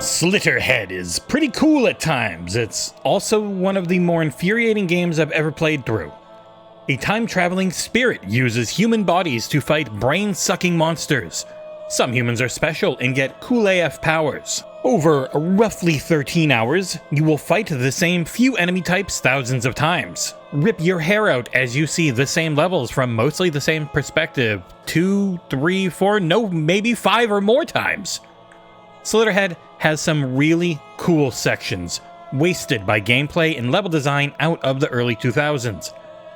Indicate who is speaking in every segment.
Speaker 1: Slitterhead is pretty cool at times. It's also one of the more infuriating games I've ever played through. A time-traveling spirit uses human bodies to fight brain-sucking monsters. Some humans are special and get cool AF powers. Over roughly 13 hours, you will fight the same few enemy types thousands of times. Rip your hair out as you see the same levels from mostly the same perspective 2, 3, 4, no, maybe 5 or more times. Slitterhead has some really cool sections, wasted by gameplay and level design out of the early 2000s.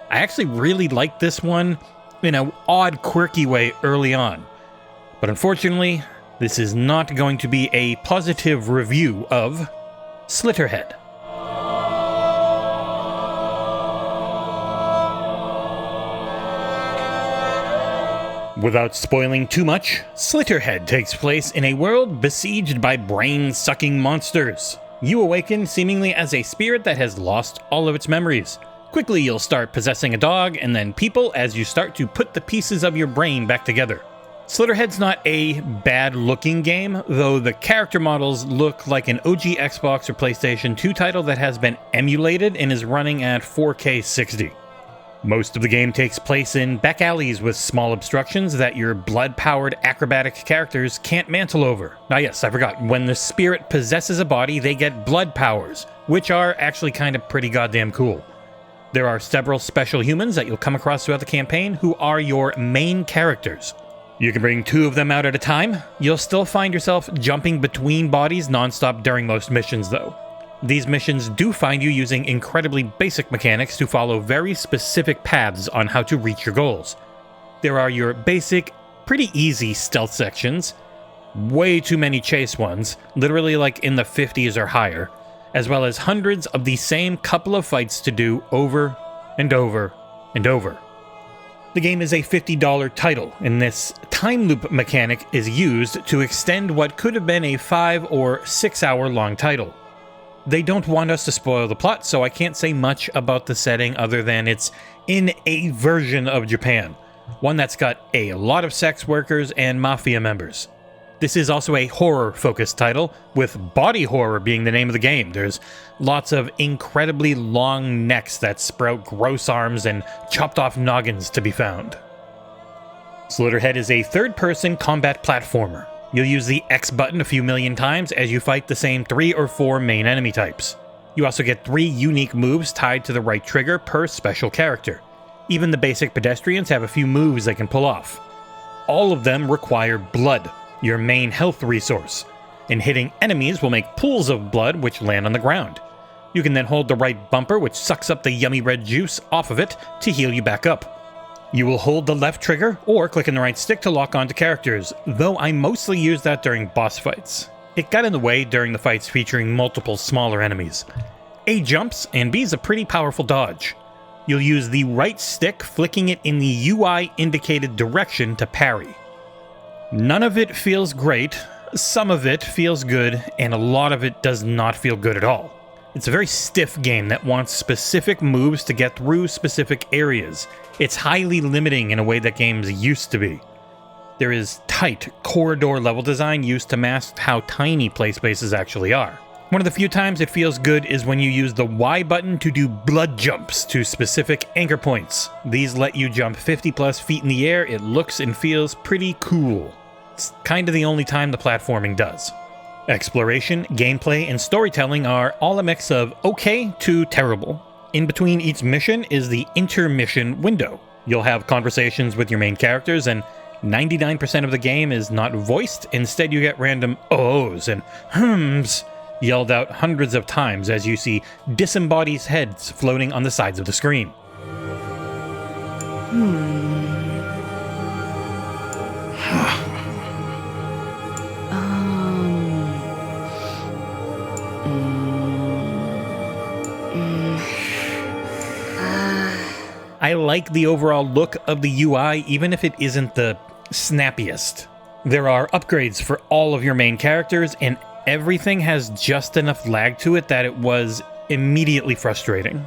Speaker 1: I actually really liked this one in an odd, quirky way early on. But unfortunately, this is not going to be a positive review of Slitterhead. Without spoiling too much, Slitterhead takes place in a world besieged by brain-sucking monsters. You awaken seemingly as a spirit that has lost all of its memories. Quickly you'll start possessing a dog and then people as you start to put the pieces of your brain back together. Slitterhead's not a bad-looking game, though the character models look like an OG Xbox or PlayStation 2 title that has been emulated and is running at 4K 60. Most of the game takes place in back alleys with small obstructions that your blood-powered acrobatic characters can't mantle over. Ah yes, I forgot, when the spirit possesses a body, they get blood powers, which are actually kind of pretty goddamn cool. There are several special humans that you'll come across throughout the campaign who are your main characters. You can bring 2 of them out at a time. You'll still find yourself jumping between bodies nonstop during most missions though. These missions do find you using incredibly basic mechanics to follow very specific paths on how to reach your goals. There are your basic, pretty easy stealth sections, way too many chase ones, literally like in the 50s or higher, as well as hundreds of the same couple of fights to do over and over and over. The game is a $50 title, and this time loop mechanic is used to extend what could have been a 5 or 6 hour long title. They don't want us to spoil the plot, so I can't say much about the setting other than it's in a version of Japan, one that's got a lot of sex workers and mafia members. This is also a horror-focused title, with body horror being the name of the game. There's lots of incredibly long necks that sprout gross arms and chopped-off noggins to be found. Slitterhead is a third-person combat platformer. You'll use the X button a few million times as you fight the same 3 or 4 main enemy types. You also get 3 unique moves tied to the right trigger per special character. Even the basic pedestrians have a few moves they can pull off. All of them require blood, your main health resource, and hitting enemies will make pools of blood which land on the ground. You can then hold the right bumper which sucks up the yummy red juice off of it to heal you back up. You will hold the left trigger or click on the right stick to lock onto characters, though I mostly use that during boss fights. It got in the way during the fights featuring multiple smaller enemies. A jumps, and B is a pretty powerful dodge. You'll use the right stick flicking it in the UI indicated direction to parry. None of it feels great, some of it feels good, and a lot of it does not feel good at all. It's a very stiff game that wants specific moves to get through specific areas. It's highly limiting in a way that games used to be. There is tight corridor level design used to mask how tiny play spaces actually are. One of the few times it feels good is when you use the Y button to do blood jumps to specific anchor points. These let you jump 50 plus feet in the air. It looks and feels pretty cool. It's kind of the only time the platforming does. Exploration, gameplay, and storytelling are all a mix of okay to terrible. In between each mission is the intermission window. You'll have conversations with your main characters, and 99% of the game is not voiced. Instead, you get random ohs and hms yelled out hundreds of times as you see disembodied heads floating on the sides of the screen. I like the overall look of the UI, even if it isn't the snappiest. There are upgrades for all of your main characters, and everything has just enough lag to it that it was immediately frustrating.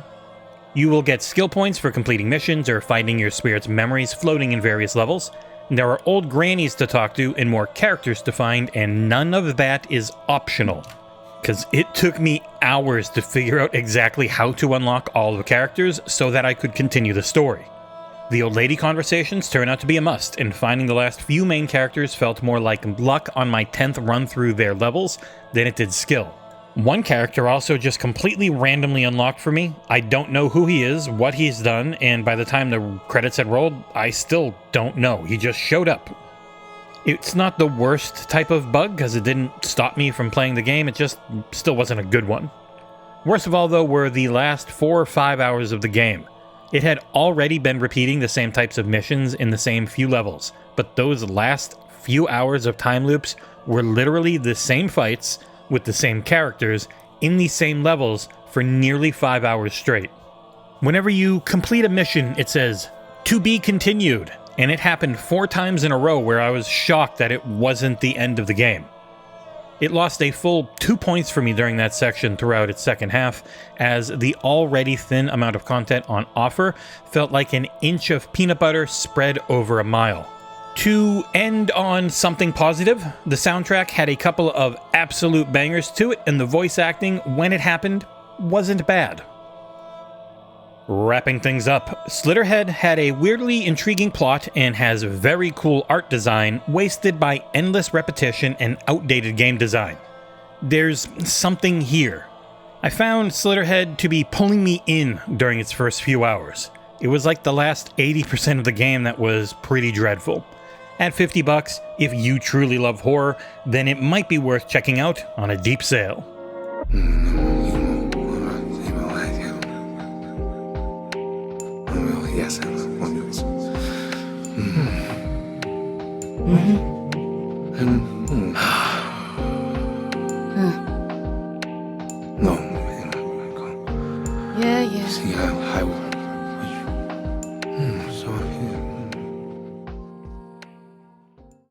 Speaker 1: You will get skill points for completing missions or finding your spirit's memories floating in various levels. There are old grannies to talk to and more characters to find, and none of that is optional. Because it took me hours to figure out exactly how to unlock all the characters so that I could continue the story. The old lady conversations turn out to be a must, and finding the last few main characters felt more like luck on my 10th run through their levels than it did skill. One character also just completely randomly unlocked for me. I don't know who he is, what he's done, and by the time the credits had rolled, I still don't know. He just showed up. It's not the worst type of bug, because it didn't stop me from playing the game, it just still wasn't a good one. Worst of all, though, were the last 4 or 5 hours of the game. It had already been repeating the same types of missions in the same few levels, but those last few hours of time loops were literally the same fights with the same characters in the same levels for nearly 5 hours straight. Whenever you complete a mission, it says, "To be continued," and it happened 4 times in a row where I was shocked that it wasn't the end of the game. It lost a full 2 points for me during that section throughout its second half, as the already thin amount of content on offer felt like an inch of peanut butter spread over a mile. To end on something positive, the soundtrack had a couple of absolute bangers to it, and the voice acting, when it happened, wasn't bad. Wrapping things up, Slitterhead had a weirdly intriguing plot and has very cool art design wasted by endless repetition and outdated game design. There's something here. I found Slitterhead to be pulling me in during its first few hours. It was like the last 80% of the game that was pretty dreadful. At $50, if you truly love horror, then it might be worth checking out on a deep sale.
Speaker 2: No. Yeah.